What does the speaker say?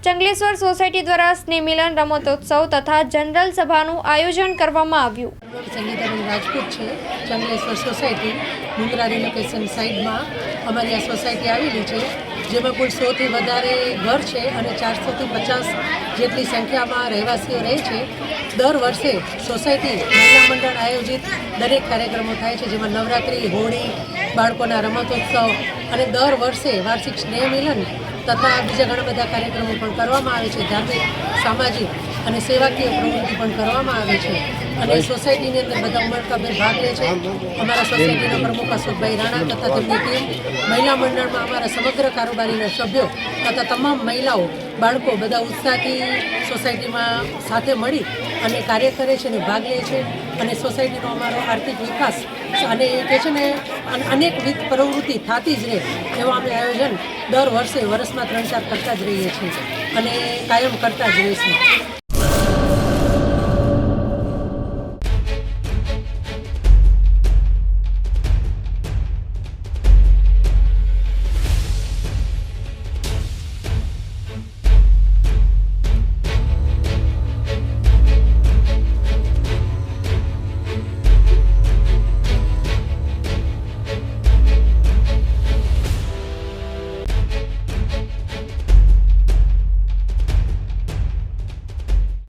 Changleshwar society દ્વારા સ્નેહ મિલન રમતોત્સવ તથા જનરલ સભાનું આયોજન કરવામાં આવ્યું। સંગીતાબેન રાજપૂત છે। ચંગલેશ્વર સોસાયટી મુંદ્રા રિલોકેશન સાઇડમાં અમારી આ સોસાયટી આવેલી છે, જેમાં કુલ 100થી વધારે ઘર છે અને 400થી 50 જેટલી સંખ્યામાં રહેવાસીઓ રહે છે। દર વર્ષે સોસાયટી મહિલા મંડળ આયોજિત દરેક કાર્યક્રમો થાય છે, જેમાં નવરાત્રિ, હોળી, બાળકોના રમતોત્સવ અને દર વર્ષે વાર્ષિક સ્નેહ મિલન તથા બીજા ઘણા બધા કાર્યક્રમો પણ કરવામાં આવે છે। ધાર્મિક, સામાજિક અને સેવાકીય પ્રવૃત્તિ પણ કરવામાં આવે છે અને સોસાયટીની અંદર બધા ઉમળકાભેર ભાગ લે છે। અમારા સોસાયટીના પ્રમુખ અશોકભાઈ રાણા તથા તેમની ટીમ, મહિલા મંડળમાં અમારા સમગ્ર કારોબારીના સભ્યો તથા તમામ મહિલાઓ, બાળકો બધા ઉત્સાહથી સોસાયટીમાં સાથે મળી અને કાર્ય કરે છે અને ભાગ લે છે અને સોસાયટીનો અમારો આર્થિક વિકાસ અને કહે છે ને અનેકવિધ પ્રવૃત્તિ થતી જ રહે એવા અમે આયોજન દર વર્ષે વર્ષમાં 3-4 કરતા જ રહીએ છીએ અને કાયમ કરતા જ રહીશું।